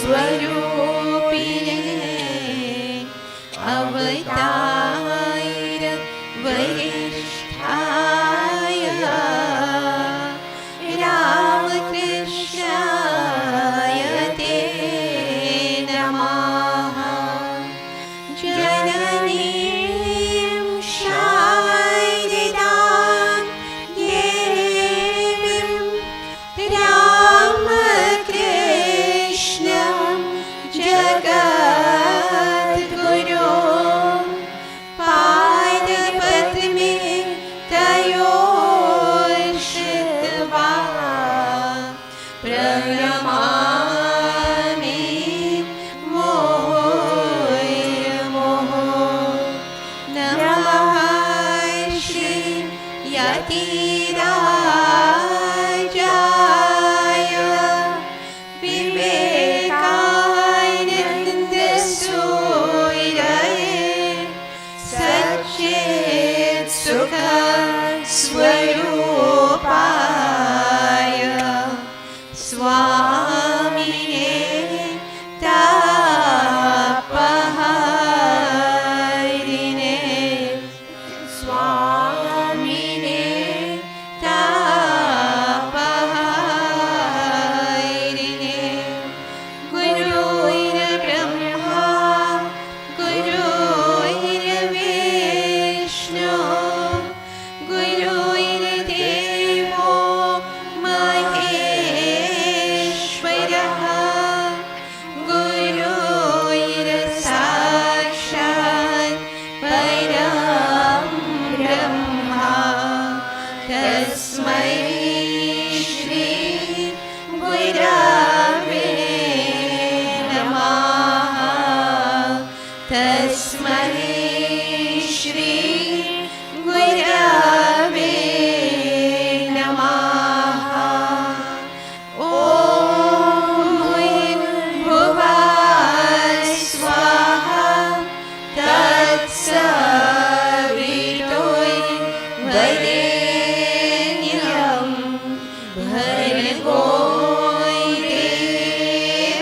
स्वरूपिणे अवतार वरिष्ठाय रामकृष्णाय ते नमः। जननीं शारदां देवीं रामकृष्णं जगद्गुरुं पादपद्मे तयोर्श्रित्वा प्रणमामि मुहुर्मुहुः। नमः श्री यतिराजाय विवेकानन्दसूरये सच्चित्सुख स्वरूपाय स्वामिने तापहरिणे स्वामिने तापहरिणे। गुरुर्ब्रह्मा गुरुर्विष्णु गुरुर्देवो महेश्वरः गुरुर्साक्षात् परं ब्रह्मा तस्मै श्री गुरवे नमः। तस्मै श्री गुरवे नमः। ॐ भूर्भुवः स्वाहा तत्सवितुर्वरेण्यं भर्गो देवस्य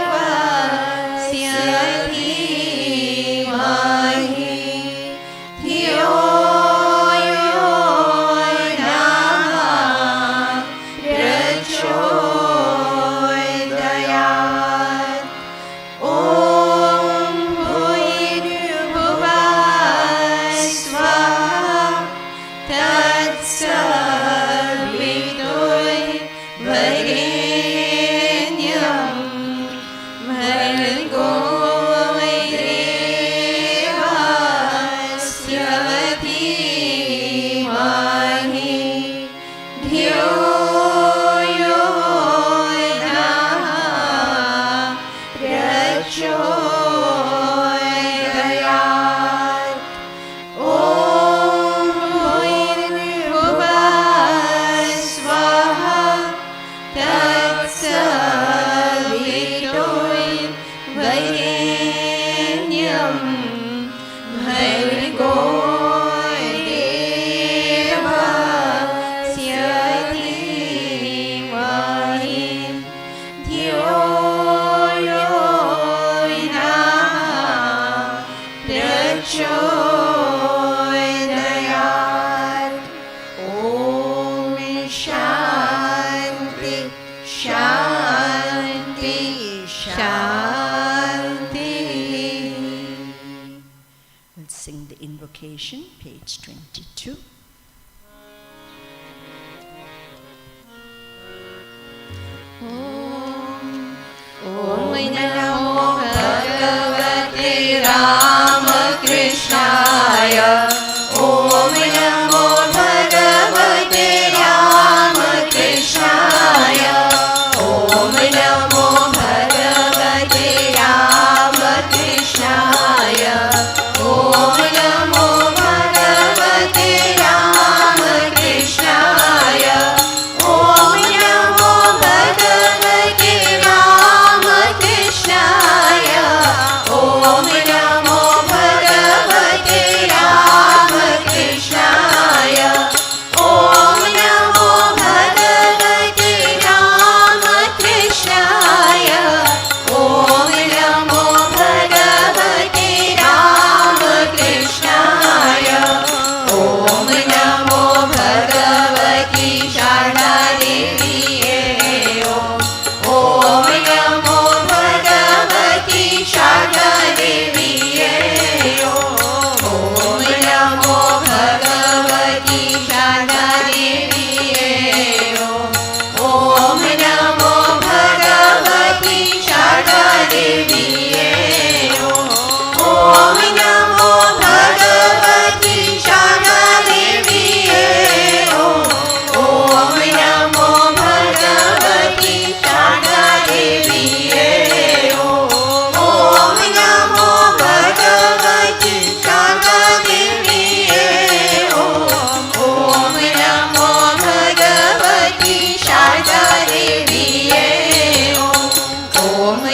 धीमहि धियो यो नः प्रचोदयात्। ॐ भूर्भुवः स्वाहा तत्सवितुर्वरेण्यं भर्गो देवस्य धीमहि धियो यो नः प्रचोदयात्। ॐ भूर्भुवः स्वाहा तत्सवितुर्वरेण्यं भर्गो देवस्य धीमहि धियो यो नः प्रचोदयात्। ॐ शान्ति शान्ति शान्ति। We'll sing the invocation, page 22. ॐ नमो भगवते रामकृष्णाय। ॐ नमो भगवते रामकृष्णाय। ॐ नमो भगवते रामकृष्णाय। ॐ नमो भगवते रामकृष्णाय। ॐ नमो भगवते रामकृष्णाय। ॐ नमो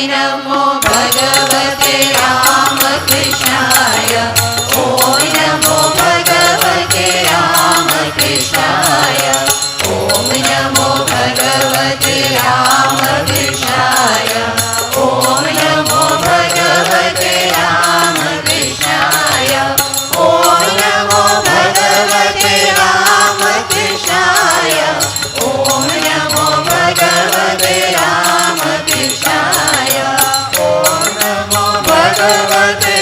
नमो भगवते रामकृष्णाय ॐ नमो भगवते रामकृष्णाय ॐ नमो भगवते रामकृष्णाय ॐ नमो भगवते रामकृष्णाय ॐ नमो भगवते रामकृष्णाय ॐ नमो भगवते रामकृष्णाय ॐ नमो भगवते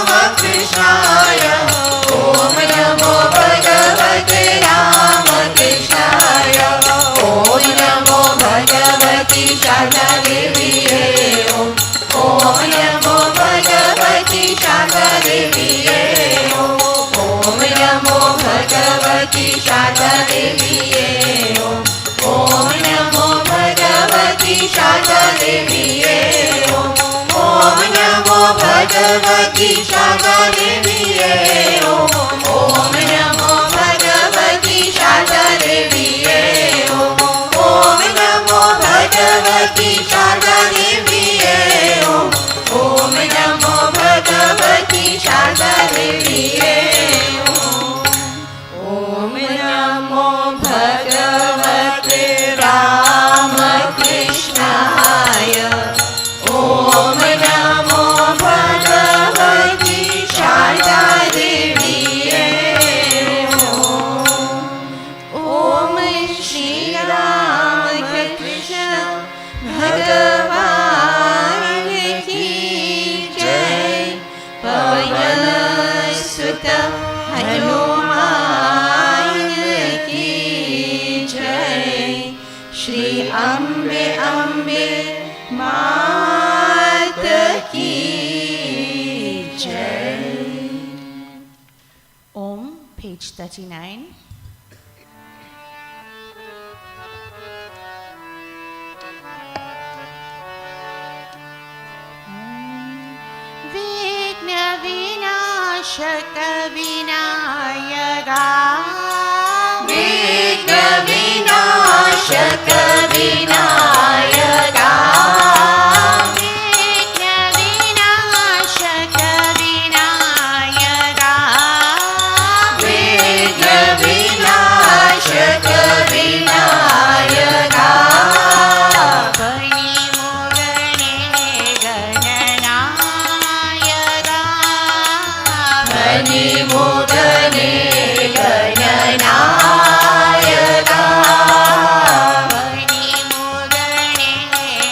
रामकृष्णाय ॐ नमो भगवते रामकृष्णाय ॐ नमो भगवती शारदा देवी ॐ नमो भगवती शारदा देवी ॐ नमो भगवती शारदा देवी ॐ नमो भगवती शारदा देवी ॐ नमो भगवती शारदा देवी ॐ नमो भगवती शारदा देवी ॐ नमो भगवती शारदा देवी ॐ नमो भगवती शारदा देवी नमो भगवते रामकृष्णाय ॐ नमो भगवती शारदा देवी ॐ श्री राम कृष्ण भगवान की जय पवन सुत हनुमान की जय श्री अम्बे अम्बे मात की जय Om, page 39. विघ्न विनाशक विनायका विघ्न विनाशक विनायका विघ्न विनाशक विनायका विघ्न विनाशक विनायका बलिमुगने गणनायका बलिमुगने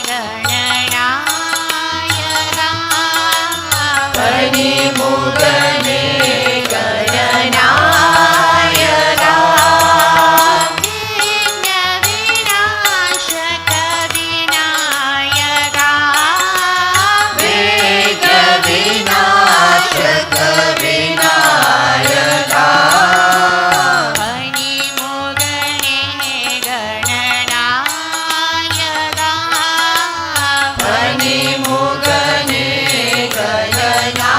गणनायका बलिमुगने गणनायका विघ्न विनाशक विनायका विघ्न विनाशक विनायका बलिमुगने गणनायका बलिमुगने गणनायका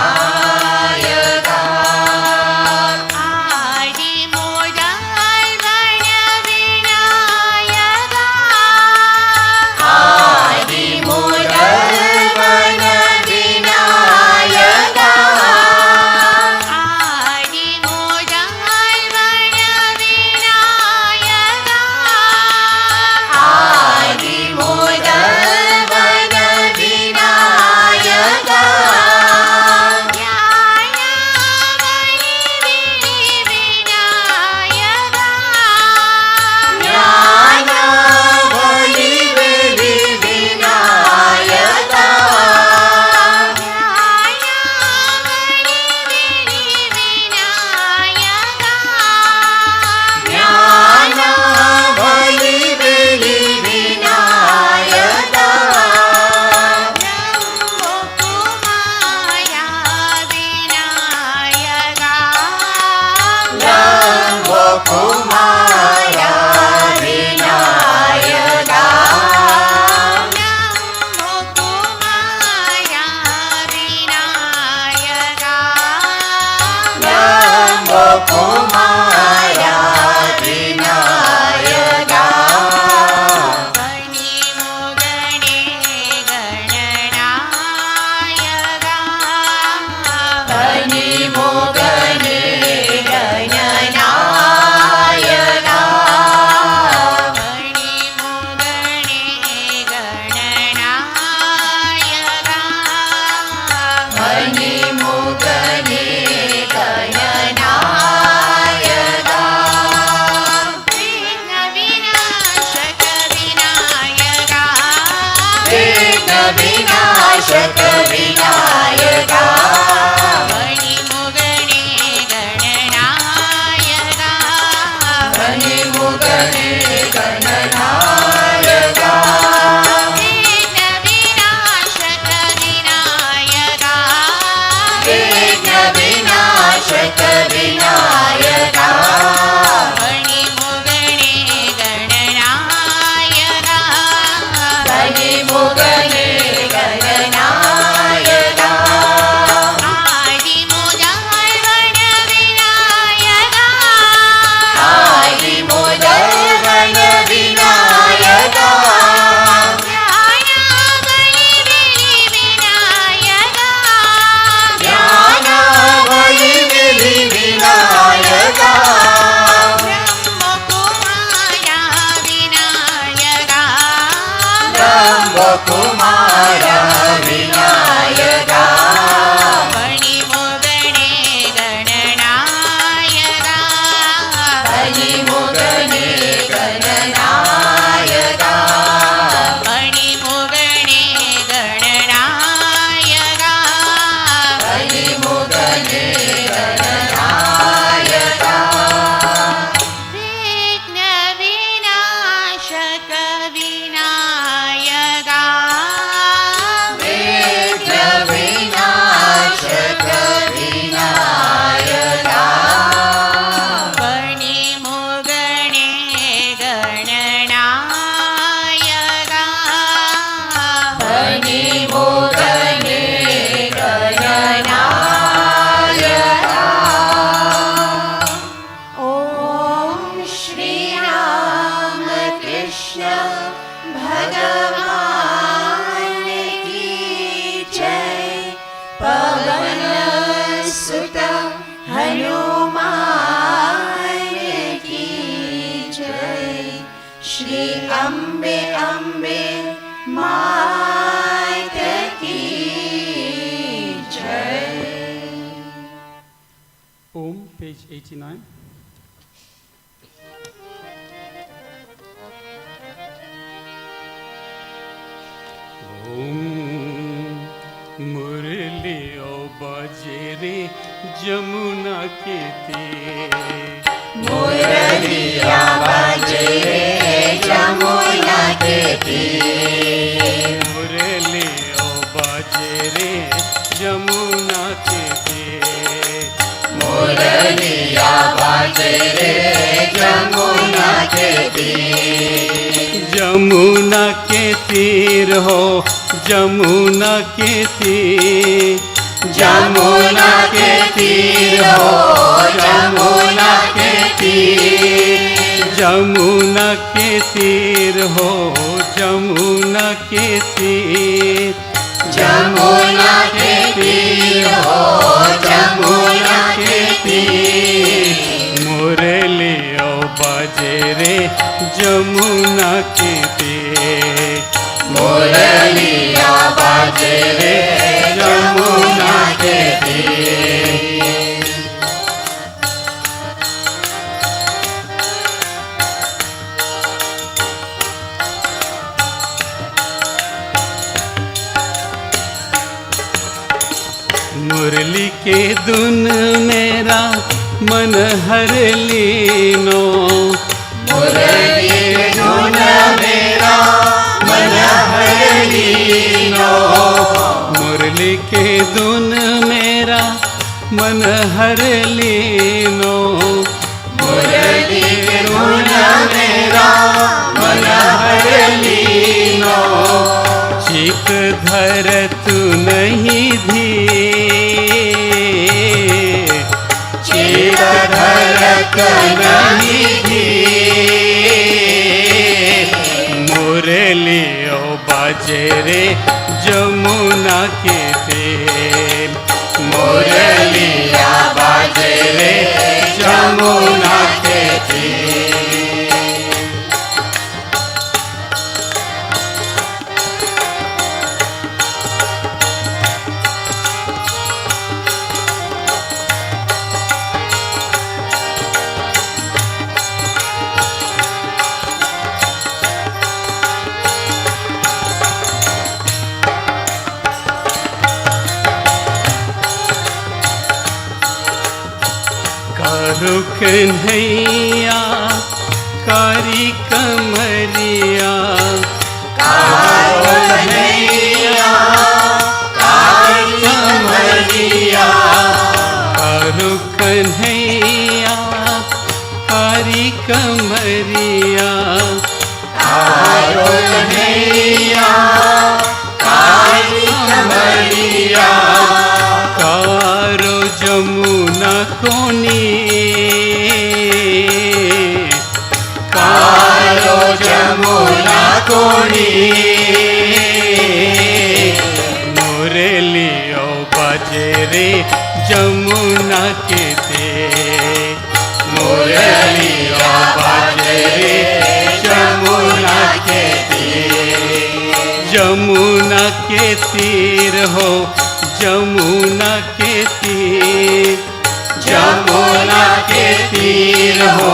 आदिमूलवन विनायका सुत हनुमान की जय। श्री अम्बे अम्बे मात की जय। Om, page 89. मुरली ओ बाजे रे जमुना के तीर। मुरलिया बाजे रे जमुना के तीर। मुरली ओ बाजे रे जमुना के तीर। मुरलिया बाजे रे जमुना के तीर। जमुना के तीर हो जमुना के तीर। जमुना के तीर हो जमुना के तीर। जमुना के तीर हो जमुना के तीर। जमुना के तीर हो जमुना के तीर। मुरली ओ बाजे रे जमुना के तीर। मुरलिया बाजे रे जमुना के तीर। मुरली के धुन मेरा मन हर लीनो। मुरली के धुन मेरा मन हर लीनो। मुरली के धुन मेरा मन हर लीनो। मुरली के धुन मेरा मन हर लीनो। चित धर तू नहीं धी। चित धरत नहीं धी। मुरली ओ बाजे रे जमुना के तीर। मुरलिया बाजे रे जमुना के तीर। रुक नैया कारी कमरिया। कारो नैया कारी कमरिया। रुक नैया कारी कमरिया। कारो नैया कारी कमरिया। कारो जमुना कोनी। कारो जमुना कोनी। मुरली ओ बाजे रे जमुना के तीर। मुरलिया बाजे रे जमुना के तीर। जमुना के तीर हो जमुना के तीर। जमुना के तीर हो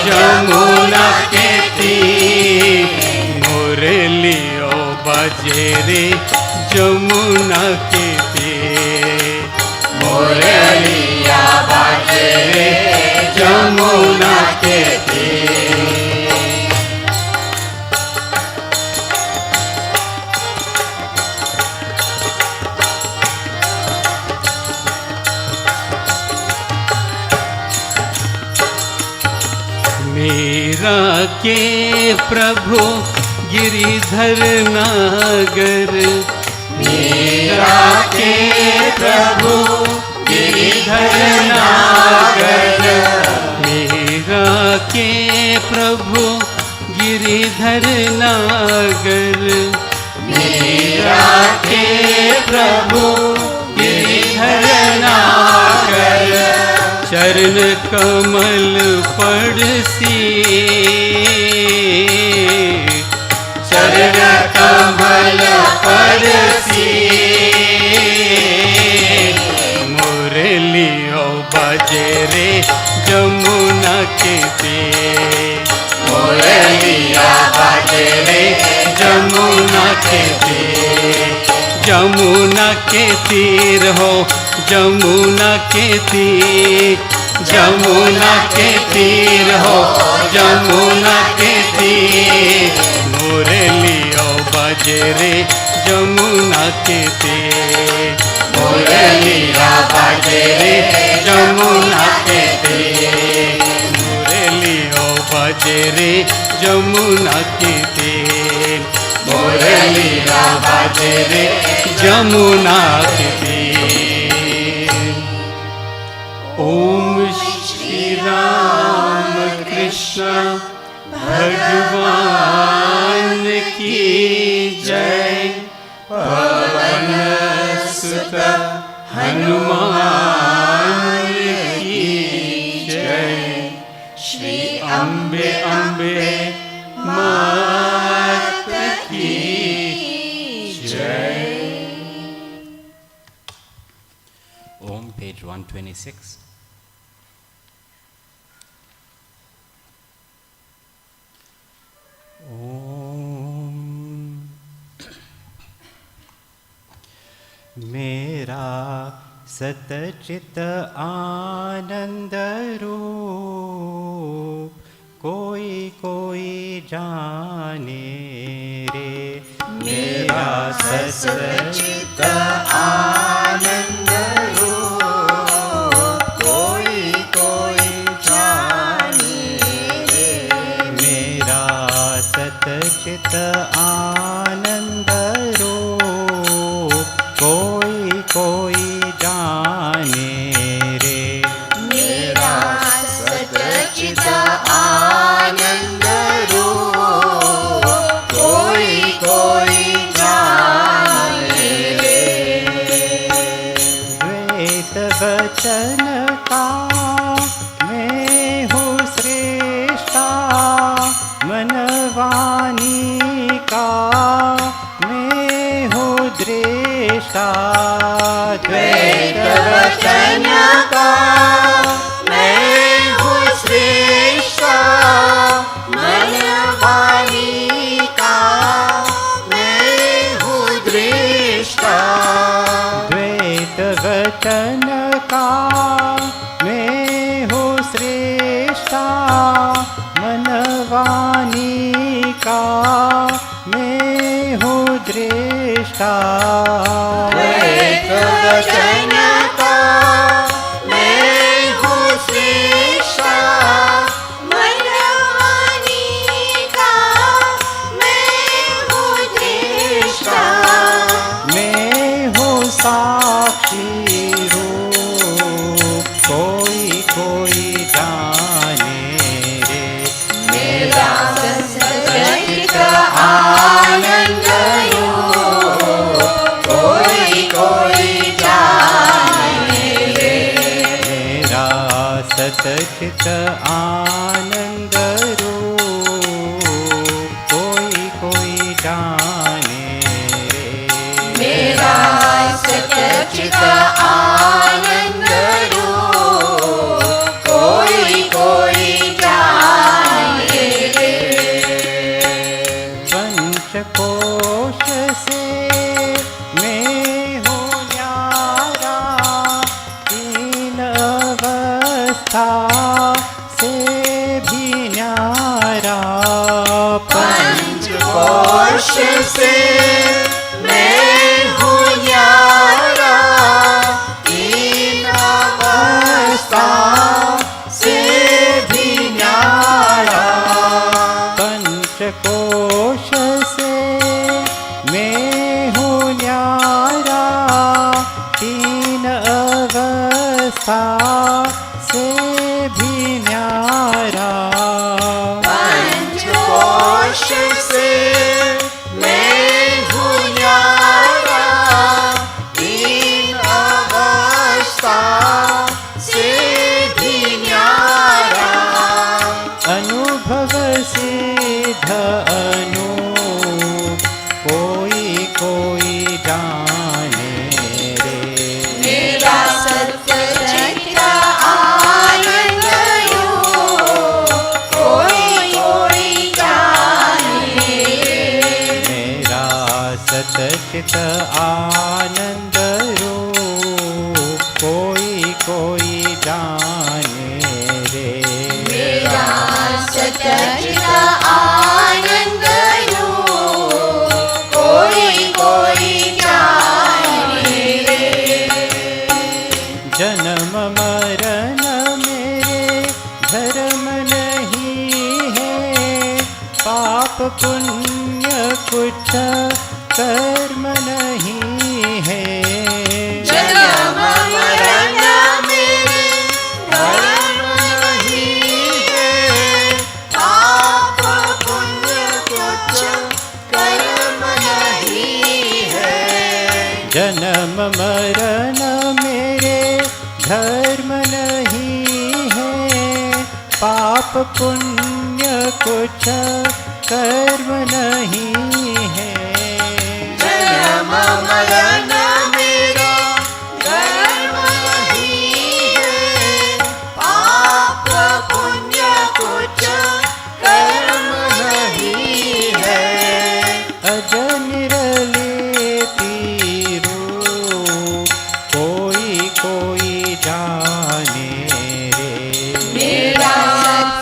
जमुना के तीर। मुरली ओ बाजे रे जमुना के तीर। मुरलिया बाजे रे जमुना के तीर। मेरा के प्रभु गिरिधर नागर। मेरा के प्रभु गिरिधर नागर। मेरा के प्रभु गिरिधर नागर। मेरा के प्रभु गिरिधर नागर। चरण कमल पड़सी, चरण कमल पड़सी, मुरलियो बाजे रे जमुना के तीर, मुरलिया बाजे रे जमुना के तीर, जमुना के तीर हो, जमुना के तीर, जमुना के तीर हो, जमुना के तीर, मुरलियो बाजे रे जमुना के तीर, मुरलिया बाजे रे जमुना के तीर, मुरलियो बाजे रे जमुना के तीर, मुरलिया बाजे रे जमुना के तीर। ओम श्री राम कृष्ण भगवान की जय, पवन सुत हनुमान की जय, श्री अम्बे अम्बे मात की जय। Om, page 126. ओम मेरा सतचित आनंद रूप कोई कोई जाने रे, मेरा सतचित आनंद रूप कोई कोई जाने रे, मेरा सतचित आनंद रूप कोई कोई जाने रे, मेरा सतचित आनंद रूप कोई कोई जाने रे, द्वैत वचन का मैं हूँ श्रेष्ठा, मनवानी का मैं हूँ दृष्टा, द्वैत वचन का मैं हूँ श्रेष्ठा, मनवानी का मैं हूँ दृष्टा, द्वैत वचन का मैं हूँ श्रेष्ठा, मनवानी का मैं हूँ दृष्टा, द्वैत वचन का मैं हूँ श्रेष्ठा, मनवानी का मैं हूँ दृष्टा, मैं हूँ साक्षी रूप कोई कोई जाने रे, मेरा सतचित आनंद रूप कोई कोई जाने रे, मेरा सतचित आनंद रूप कोई कोई जाने रे, मेरा सतचित आनंद रूप कोई कोई जाने रे, पंचकोश से मैं हूँ न्यारा, तीन अवस्था से भी न्यारा, पंचकोश से मैं हूँ न्यारा, तीन अवस्था से भी न्यारा, पंचकोश से मैं हूँ न्यारा, तीन अवस्था से भी आनंद रूप कोई कोई जाने रे। मेरा सतचित आनंद रूप कोई कोई जाने रे। जन्म मरण मेरे धर्म नहीं है, पाप पुण्य कुछ कर्म नहीं है। जन्म मरण मेरे धर्म नहीं है, पाप पुण्य कुछ कर्म नहीं है। जन्म मरण मेरे धर्म नहीं है, पाप पुण्य कुछ कर्म नहीं है। जन्म मरण मेरा धर्म नहीं है, पाप पुण्य कुछ कर्म नहीं है। अज निरलेती रूप कोई कोई जाने रे। मेरा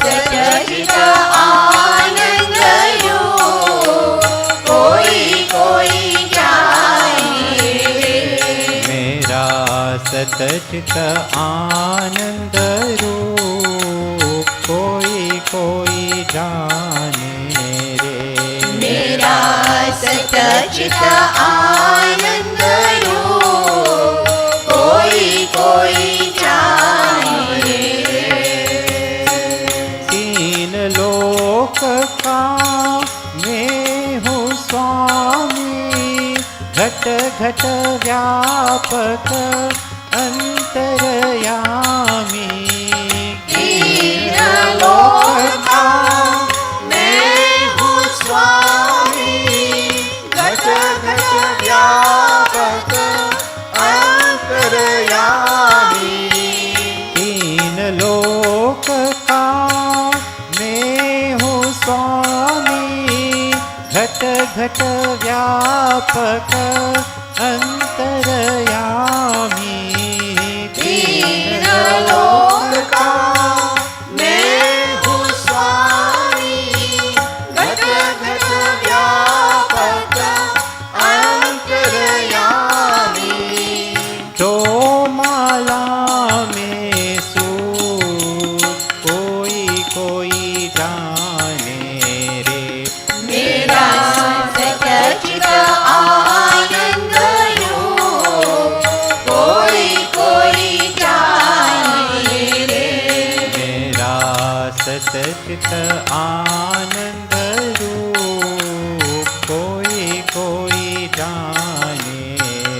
सतचित आनंद रूप कोई कोई जाने रे। मेरा सतचित आनंद रूप कोई कोई जाने रे। मेरा सतचित आनंद रूप कोई कोई जाने रे। तीन लोक का मैं हूँ स्वामी, घट घट व्यापक अंतरयामी। तीन लोक का मैं हूँ स्वामी, घट घट व्यापक अंतरयामी। तीन लोक का मैं हूँ स्वामी, घट घट व्यापक अंतरयामी। तीन लोक का मैं हूँ स्वामी, घट घट व्यापक अंतरयामी। जो माला में सूत कोई कोई जाने रे। मेरा सतचित आनंद रूप कोई कोई जाने रे। मेरा सतचित आनंद रूप कोई कोई जाने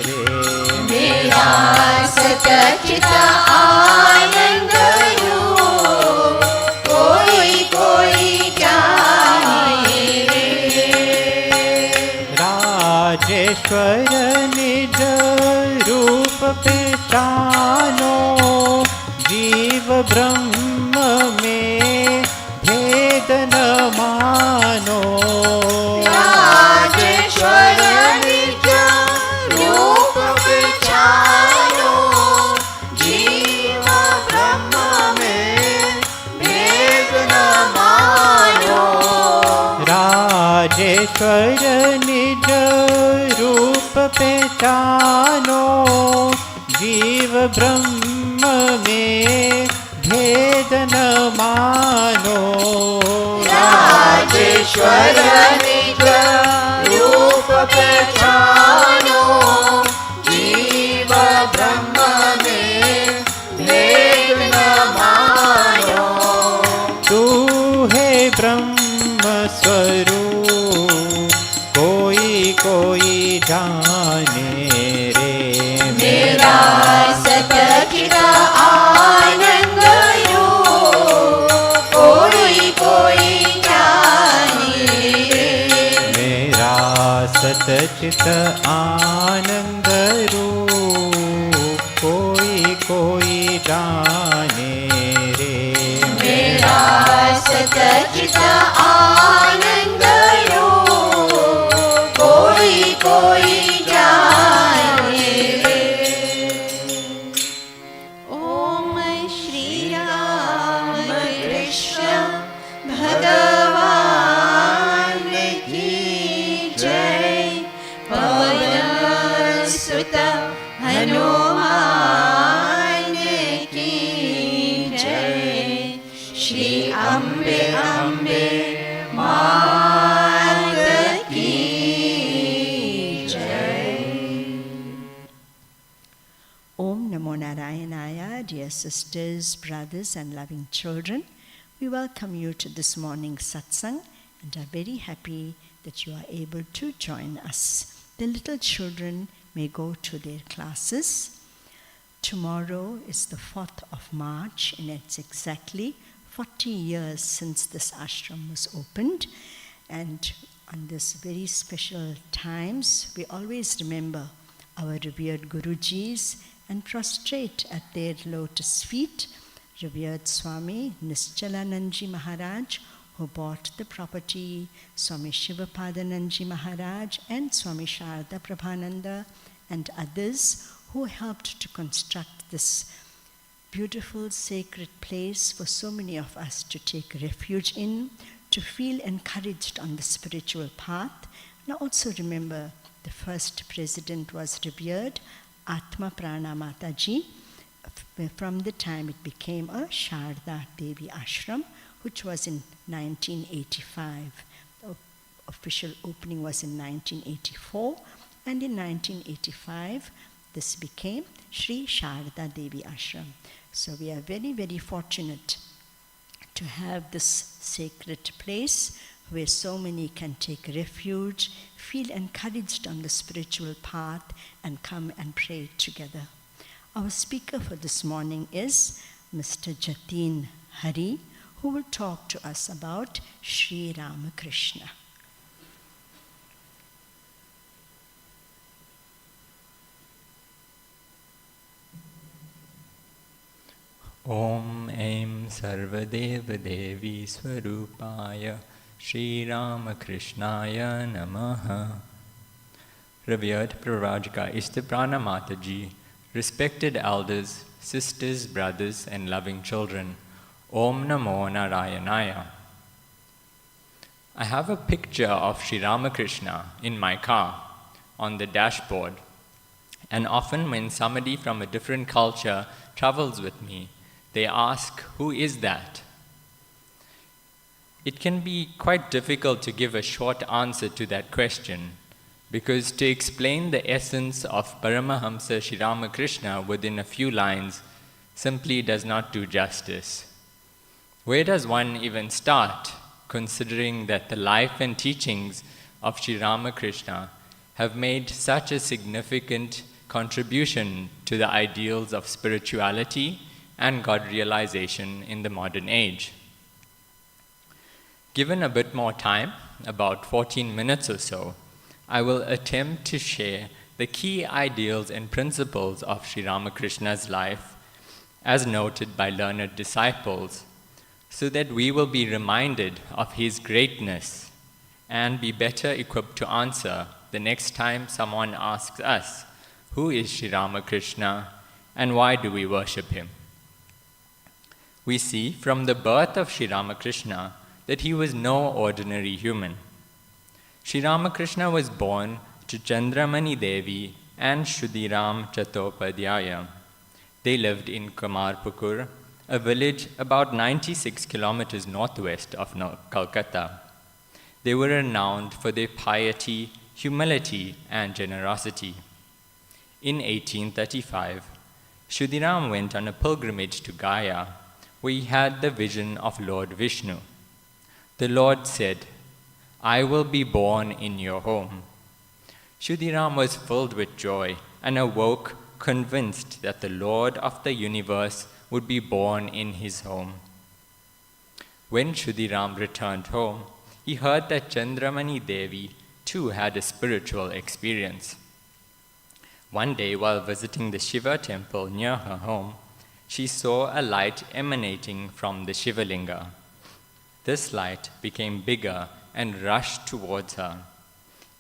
रे। मेरा सतचित आनंद रूप कोई कोई जाने रे। राजेश्वर निज रूप पहचानो, जीव ब्रह्म में भेद न मानो। राजेश्वर निज रूप पहचानो, जीव ब्रह्म में भेद न मानो। राजेश्वर निज रूप पहचानो, जीव ब्रह्म में भेद न मानो। राजेश्वर निज रूप पहचानो, जीव ब्रह्म में भेद न मानो। तू है ब्रह्म स्वरूप कोई कोई जाने रे। मेरा सतचित आनंद रूप कोई कोई जाने रे। मेरा सतचित आनंद रूप कोई कोई जाने रे। मेरा सतचित आनंद रूप कोई कोई जाने सुत हनुमान की जय। श्री अम्बे अम्बे मात की जय। Om Namo Narayanaya, dear sisters, brothers, and loving children. We welcome you to this morning's satsang and are very happy that you are able to join us. The little children may go to their classes. Tomorrow is the 4th of March, and it's exactly 40 years since this ashram was opened. And on this very special times, we always remember our revered Gurujis and prostrate at their lotus feet. Revered Swami Nischalanandji Maharaj, who bought the property, Swami Shivapadanandji Maharaj and Swami Sarada Prabhananda, and others who helped to construct this beautiful sacred place for so many of us to take refuge in, to feel encouraged on the spiritual path. And also remember, the first president was revered Atma Prana Mataji, from the time it became a Sarada Devi Ashram, which was in 1985. The official opening was in 1984, and in 1985 this became Sri Sarada Devi Ashram. So we are very, very fortunate to have this sacred place where so many can take refuge, feel encouraged on the spiritual path, and come and pray together. Our speaker for this morning is Mr. Jatin Hari, who will talk to us about Sri Ramakrishna. Om Aim Sarvadeva Devi Swarupaya Sri Ramakrishnaya Namaha. Revered Prarajika Istaprana Mataji, respected elders, sisters, brothers, and loving children, Om Namo Narayanaya. I have a picture of Sri Ramakrishna in my car on the dashboard, and often when somebody from a different culture travels with me, they ask, "Who is that?" It can be quite difficult to give a short answer to that question, because to explain the essence of Paramahamsa Sri Ramakrishna within a few lines simply does not do justice. Where does one even start, considering that the life and teachings of Sri Ramakrishna have made such a significant contribution to the ideals of spirituality and God realization in the modern age? Given a bit more time, about 14 minutes or so, I will attempt to share the key ideals and principles of Sri Ramakrishna's life, as noted by learned disciples, so that we will be reminded of his greatness and be better equipped to answer the next time someone asks us, "Who is Sri Ramakrishna and why do we worship him?" We see from the birth of Sri Ramakrishna that he was no ordinary human. Sri Ramakrishna was born to Chandramani Devi and Shudiram Chattopadhyaya. They lived in Kamarpukur, a village about 96 kilometers northwest of Calcutta. They were renowned for their piety, humility, and generosity. In 1835, Shudiram went on a pilgrimage to Gaya, where he had the vision of Lord Vishnu. The Lord said, "I will be born in your home." Shudiram was filled with joy and awoke convinced that the Lord of the universe would be born in his home. When Shudiram returned home, he heard that Chandramani Devi too had a spiritual experience. One day, while visiting the Shiva temple near her home, she saw a light emanating from the Shivalinga. This light became bigger and rushed towards her.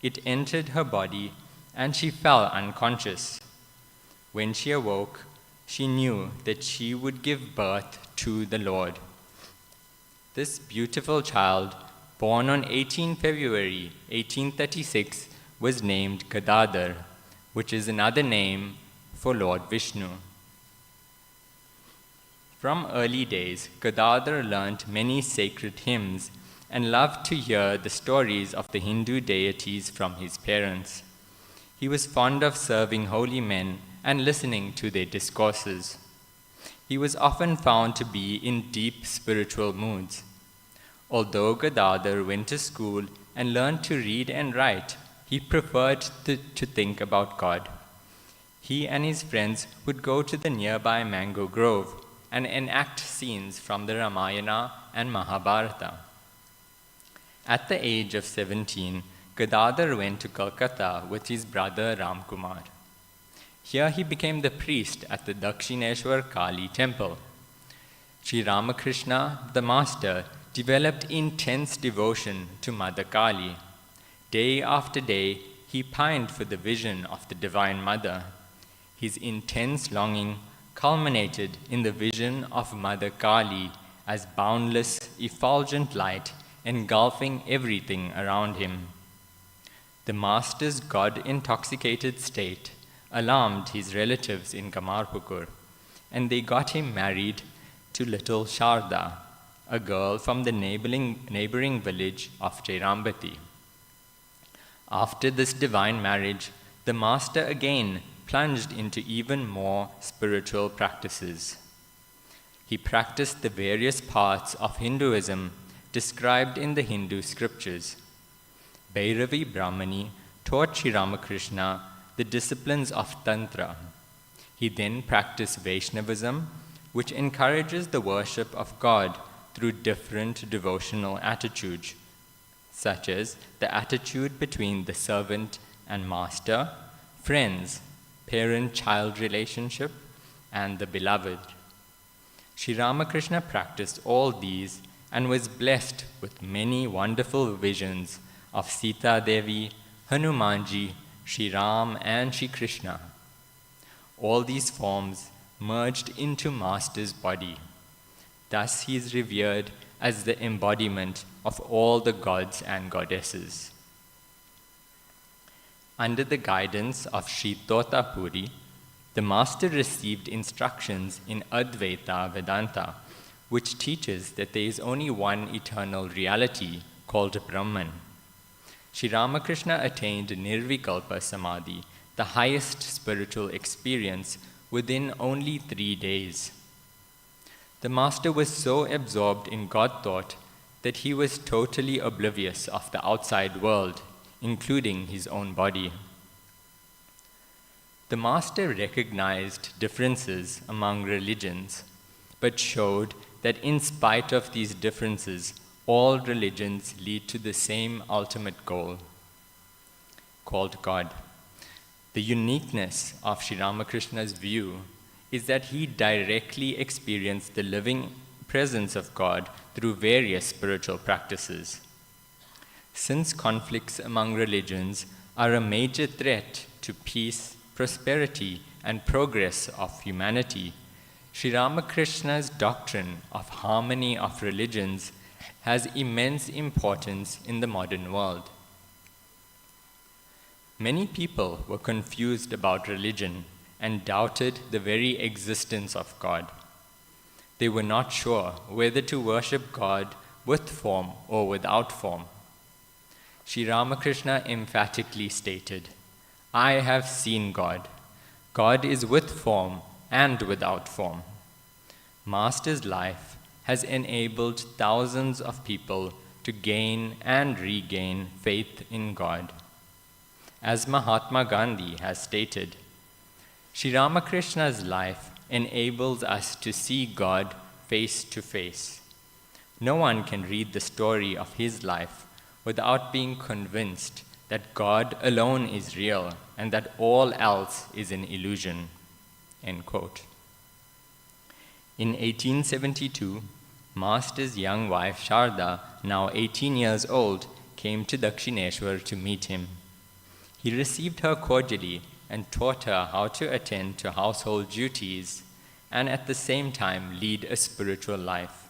It entered her body and she fell unconscious. When she awoke, she knew that she would give birth to the Lord. This beautiful child, born on 18 February 1836, was named Gadadhar, which is another name for Lord Vishnu. From early days, Gadadhar learnt many sacred hymns and loved to hear the stories of the Hindu deities from his parents. He was fond of serving holy men and listening to their discourses. He was often found to be in deep spiritual moods. Although Gadadhar went to school and learned to read and write, he preferred to think about God. He and his friends would go to the nearby mango grove and enact scenes from the Ramayana and Mahabharata. At the age of 17, Gadadhar went to Calcutta with his brother Ramkumar. Here he became the priest at the Dakshineshwar Kali temple. Sri Ramakrishna, the master, developed intense devotion to Mother Kali. Day after day, he pined for the vision of the Divine Mother. His intense longing culminated in the vision of Mother Kali as boundless, effulgent light engulfing everything around him. The master's God-intoxicated state alarmed his relatives in Kamarpukur, and they got him married to little Sharda, a girl from the neighboring village of Jairambati. After this divine marriage, the master again plunged into even more spiritual practices. He practiced the various parts of Hinduism described in the Hindu scriptures. Bhairavi Brahmani taught Sri Ramakrishna the disciplines of Tantra. He then practiced Vaishnavism, which encourages the worship of God through different devotional attitudes, such as the attitude between the servant and master, friends, parent-child relationship, and the beloved. Sri Ramakrishna practiced all these and was blessed with many wonderful visions of Sita Devi, Hanumanji, Sri Ram, and Sri Krishna. All these forms merged into Master's body. Thus he is revered as the embodiment of all the gods and goddesses. Under the guidance of Sri Totapuri, the Master received instructions in Advaita Vedanta, which teaches that there is only one eternal reality called Brahman. Sri Ramakrishna attained Nirvikalpa Samadhi, the highest spiritual experience, within only 3 days. The Master was so absorbed in God thought that he was totally oblivious of the outside world, including his own body. The Master recognized differences among religions, but showed that in spite of these differences, all religions lead to the same ultimate goal, called God. The uniqueness of Sri Ramakrishna's view is that he directly experienced the living presence of God through various spiritual practices. Since conflicts among religions are a major threat to peace, prosperity, and progress of humanity, Sri Ramakrishna's doctrine of harmony of religions has immense importance in the modern world. Many people were confused about religion and doubted the very existence of God. They were not sure whether to worship God with form or without form. Sri Ramakrishna emphatically stated, "I have seen God. God is with form and without form." Master's life has enabled thousands of people to gain and regain faith in God. As Mahatma Gandhi has stated, Sri Ramakrishna's life enables us to see God face to face. No one can read the story of his life without being convinced that God alone is real and that all else is an illusion." End quote. In 1872, Master's young wife Sharda, now 18 years old, came to Dakshineshwar to meet him. He received her cordially and taught her how to attend to household duties and at the same time lead a spiritual life.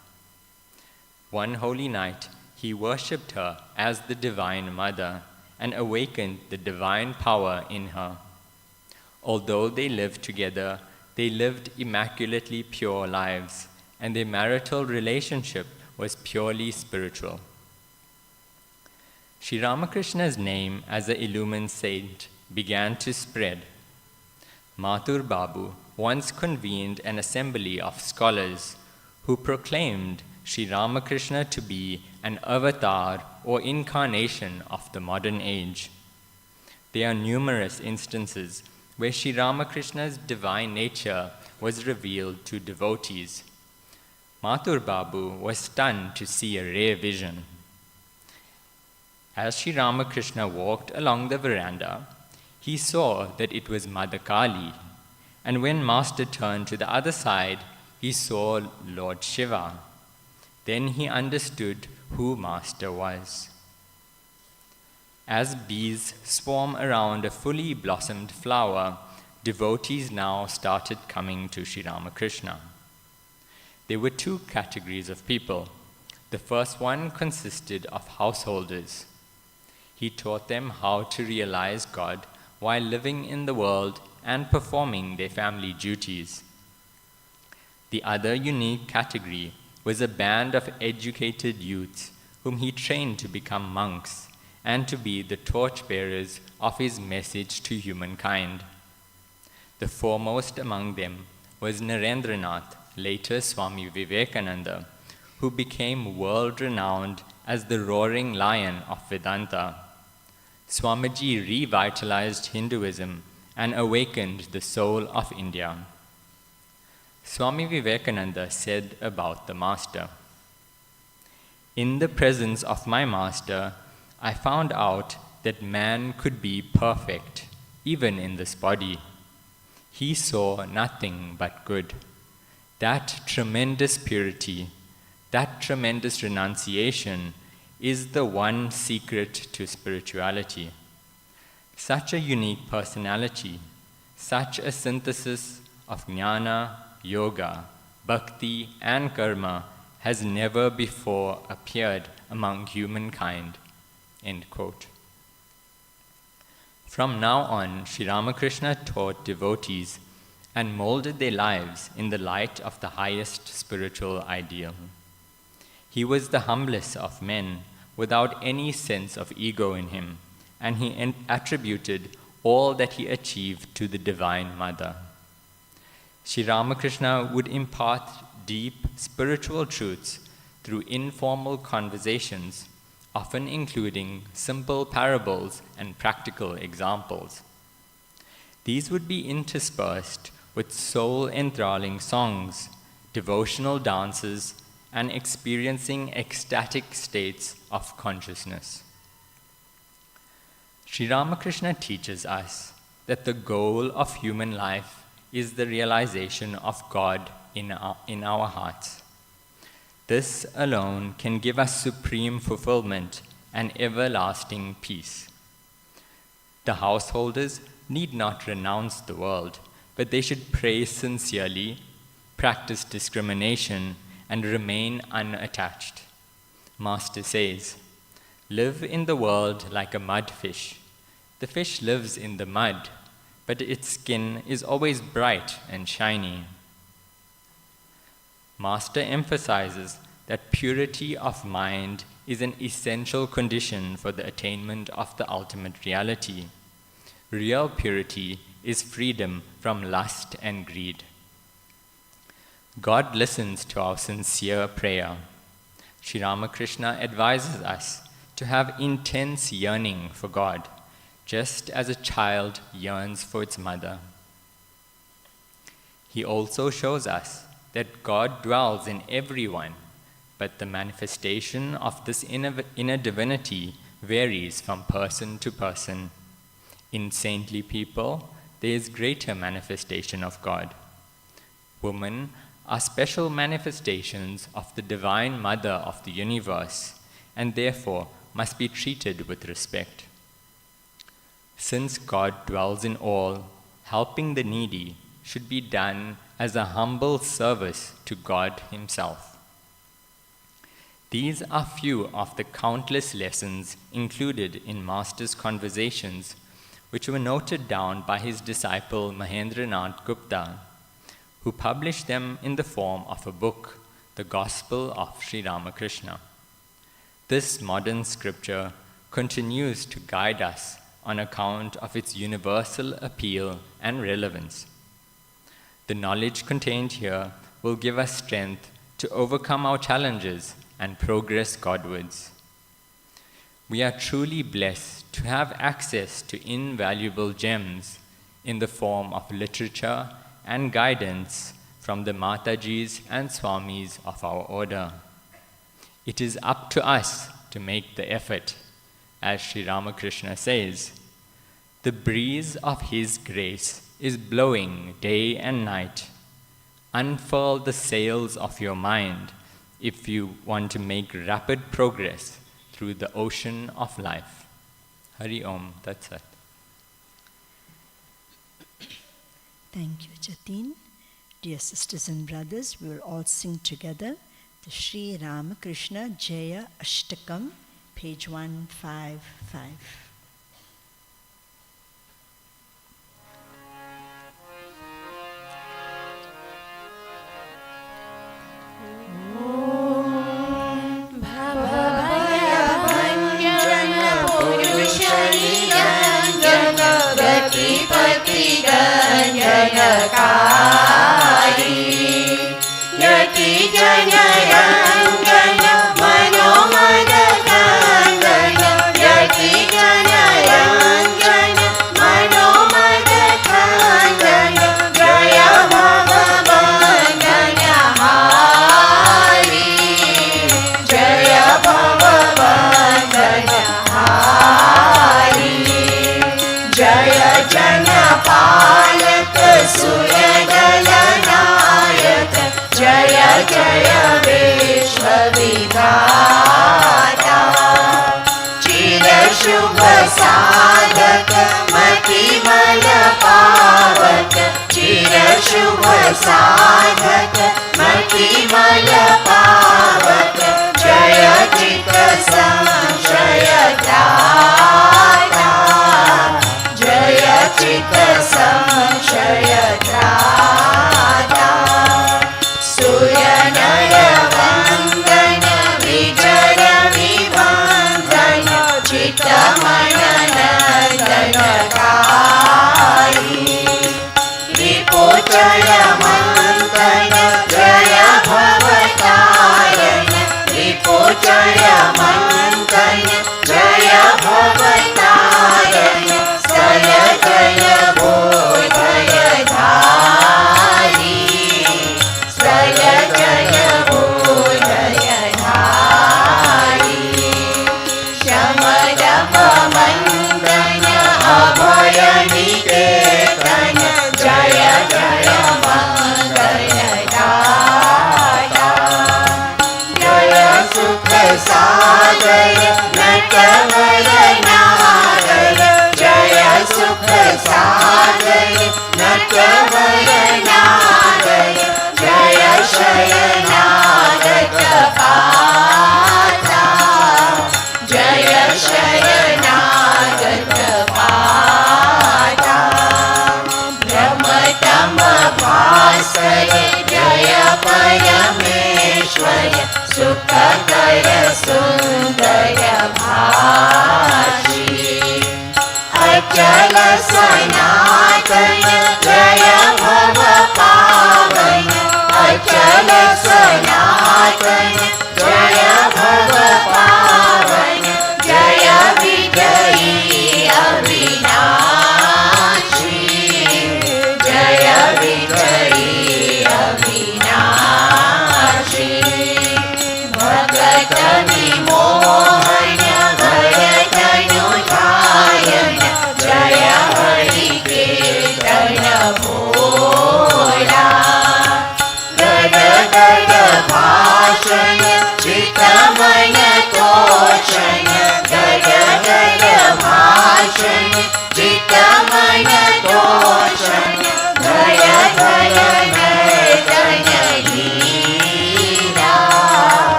One holy night, he worshipped her as the Divine Mother and awakened the divine power in her. Although they lived together, they lived immaculately pure lives, and their marital relationship was purely spiritual. Sri Ramakrishna's name as the illumined saint began to spread. Mathur Babu once convened an assembly of scholars who proclaimed Sri Ramakrishna to be an avatar or incarnation of the modern age. There are numerous instances where Sri Ramakrishna's divine nature was revealed to devotees. Mathur Babu was stunned to see a rare vision. As Sri Ramakrishna walked along the veranda, he saw that it was Mother Kali, and when Master turned to the other side, he saw Lord Shiva. Then he understood who Master was. As bees swarm around a fully blossomed flower, devotees now started coming to Sri Ramakrishna. There were two categories of people. The first one consisted of householders. He taught them how to realize God while living in the world and performing their family duties. The other unique category was a band of educated youths whom he trained to become monks and to be the torchbearers of his message to humankind. The foremost among them was Narendranath, later Swami Vivekananda, who became world-renowned as the roaring lion of Vedanta. Swamiji revitalized Hinduism and awakened the soul of India. Swami Vivekananda said about the Master, "In the presence of my Master, I found out that man could be perfect, even in this body. He saw nothing but good. That tremendous purity, that tremendous renunciation is the one secret to spirituality. Such a unique personality, such a synthesis of jnana, yoga, bhakti, and karma has never before appeared among humankind." End quote. From now on, Sri Ramakrishna taught devotees and molded their lives in the light of the highest spiritual ideal. He was the humblest of men, without any sense of ego in him, and he attributed all that he achieved to the Divine Mother. Sri Ramakrishna would impart deep spiritual truths through informal conversations, often including simple parables and practical examples. These would be interspersed with soul-enthralling songs, devotional dances, and experiencing ecstatic states of consciousness. Sri Ramakrishna teaches us that the goal of human life is the realization of God in our hearts. This alone can give us supreme fulfillment and everlasting peace. The householders need not renounce the world, but they should pray sincerely, practice discrimination, and remain unattached. Master says, "Live in the world like a mudfish. The fish lives in the mud, but its skin is always bright and shiny." Master emphasizes that purity of mind is an essential condition for the attainment of the ultimate reality. Real purity is freedom from lust and greed. God listens to our sincere prayer. Sri Ramakrishna advises us to have intense yearning for God, just as a child yearns for its mother. He also shows us that God dwells in everyone, but the manifestation of this inner divinity varies from person to person. In saintly people, there is greater manifestation of God. Women are special manifestations of the Divine Mother of the universe, and therefore must be treated with respect. Since God dwells in all, helping the needy should be done as a humble service to God Himself. These are few of the countless lessons included in Master's conversations which were noted down by his disciple Mahendranath Gupta, who published them in the form of a book, The Gospel of Sri Ramakrishna. This modern scripture continues to guide us on account of its universal appeal and relevance. The knowledge contained here will give us strength to overcome our challenges and progress Godwards. We are truly blessed to have access to invaluable gems in the form of literature and guidance from the Matajis and Swamis of our order. It is up to us to make the effort. As Sri Ramakrishna says, "The breeze of His grace is blowing day and night. Unfurl the sails of your mind if you want to make rapid progress through the ocean of life." Hari Om Tat Sat. Thank you, Jatin. Dear sisters and brothers, we will all sing together the Sri Ramakrishna Jaya Ashtakam, page 155. साधक मतिमल पावक जय चित संशय त्राता जय चित संशय त्राता सूर्यनय वन्दन विजय विवन्दन चित्तमन नन्दन जय मंगल जय भवतारण रिपु जय मंगल जय भवतारण स्तय जय बोधय धारी स्तय जय बोधय धारी शमदम मंगल अभय निकेतन जय जय सागर नटवर नागर जय सुख सागर नटवर नागर जय शयनागत पाता जय शयनागत पाता ब्रह्मतम भास्कर जय परमेश्वर सुखकर सुंदर भाषी अचल सनातन जय भव पावन अचल सनातन जय भव पावन जय विजयी अविनाशी जय विजयी अविनाशी भगत विमोहन भरतनुधायन जय हरि कीर्तन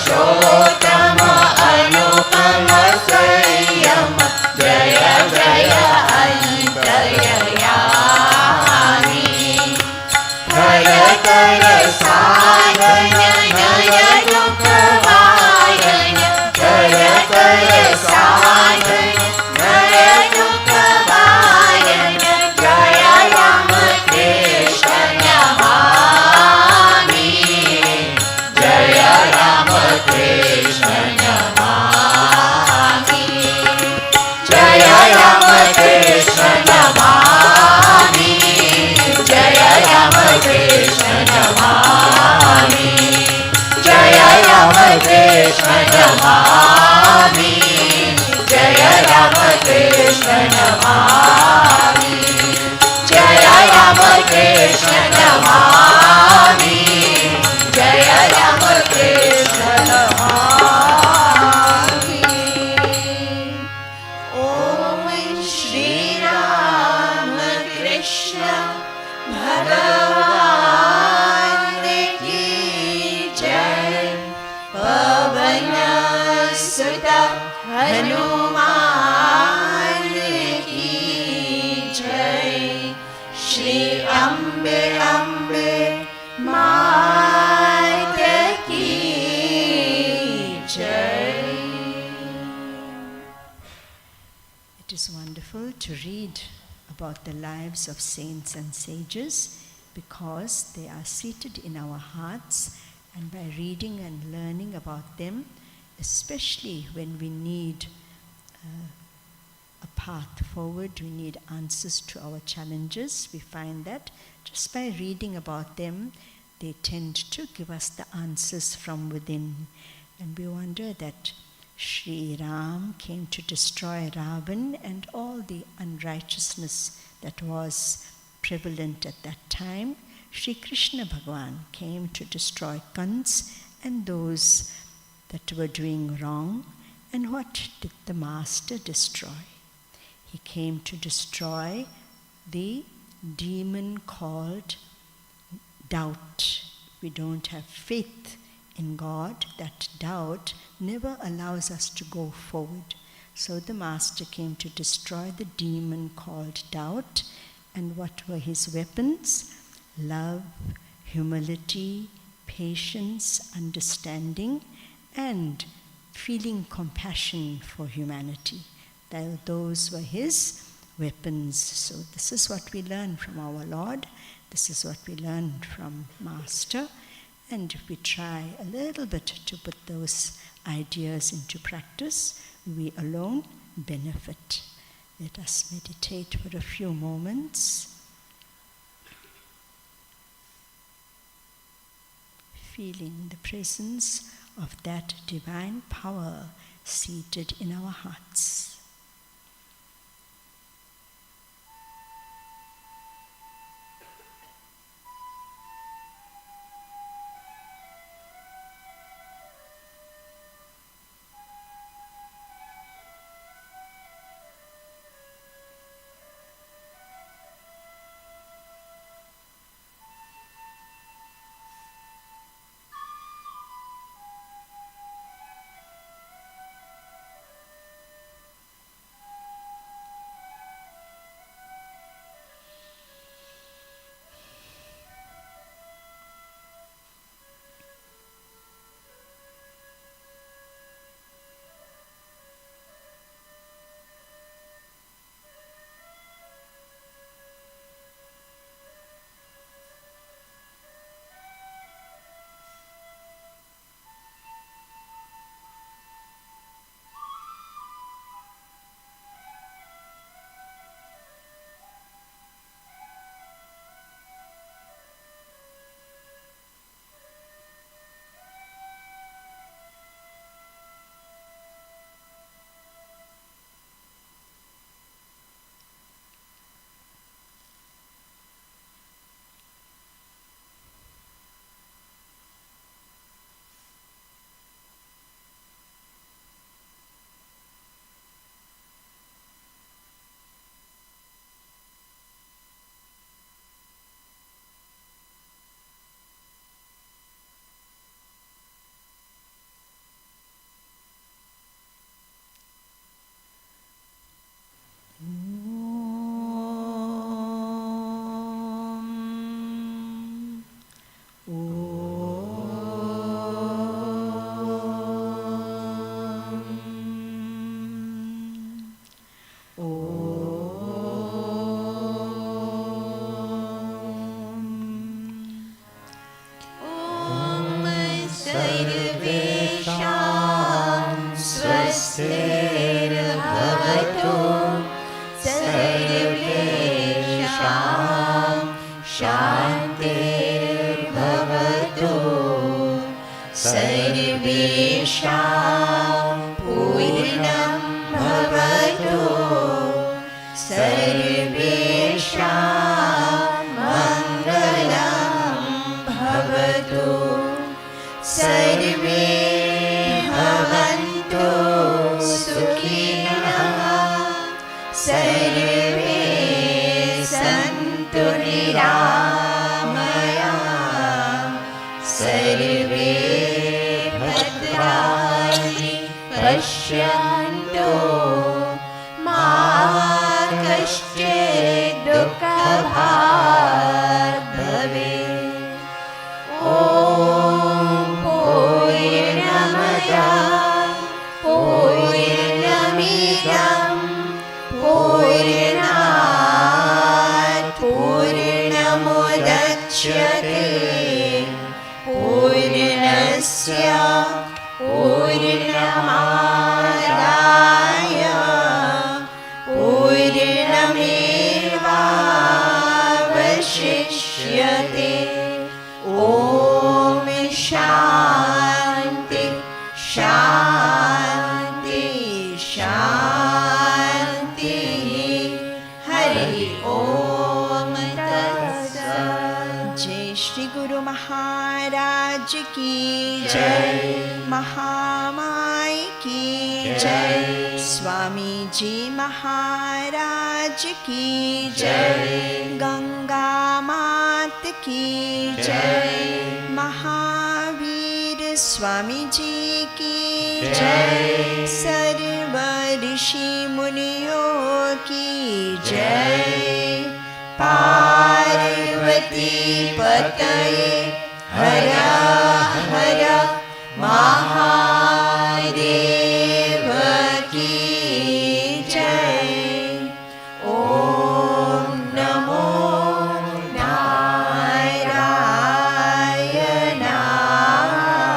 पुरुषोत्तम अनुपम संयम जय जय अन्तर्यामी भय कर साधन नय दुःखवायन भय कर साधन नय दुःखवायन जय राम कृष्ण नमामि जय राम कृष्ण नमामि जय राम कृष्ण नमामि जय राम कृष्ण नमामि जय राम कृष्ण नमामि जय राम कृष्ण नमामि जय राम कृष्ण नमामि जय राम कृष्ण नमामि ओम श्री राम कृष्ण भगवान की जय पवन सुत हनुमान की जय श्री अम्बे अम्बे मात की जय. It is wonderful to read about the lives of saints and sages because they are seated in our hearts, and by reading and learning about them, especially when we need a path forward, we need answers to our challenges, we find that just by reading about them, they tend to give us the answers from within. And we wonder that Sri Ram came to destroy Ravan and all the unrighteousness that was prevalent at that time. Sri Krishna Bhagavan came to destroy Kans and those that were doing wrong. And what did the Master destroy? He came to destroy the demon called doubt. We don't have faith in God. That doubt never allows us to go forward. So the Master came to destroy the demon called doubt. And what were his weapons? Love, humility, patience, understanding, and feeling compassion for humanity. Those were his weapons. So this is what we learn from our Lord. This is what we learned from Master. And if we try a little bit to put those ideas into practice, we alone benefit. Let us meditate for a few moments. Feeling the presence of that divine power seated in our hearts. सर्वेषां पूर्णं भवतु सर्वेषां मङ्गलं भवतु सर्वे भवन्तु सुखिनः सर्वे सन्तु निरामयाः सर्वे भद्राणि पश्यन्तु मा कश्चित् दुःखभाग् भवेत् ॐ पूर्णमदः पूर्णमिदं पूर्णात् पूर्णमुदच्यते पूर्णस्य पूर्णमादाय पूर्णमेवावशिष्यते ॐ शान्ति शान्ति शान्ति हरि ॐ तत्सत् जय श्री गुरु महाराज की जय महामाई की जय स्वामी जी महाराज की जय गंगा मात की जय महावीर स्वामी जी की जय सर्व ऋषि मुनियों की जय पार्वती पतये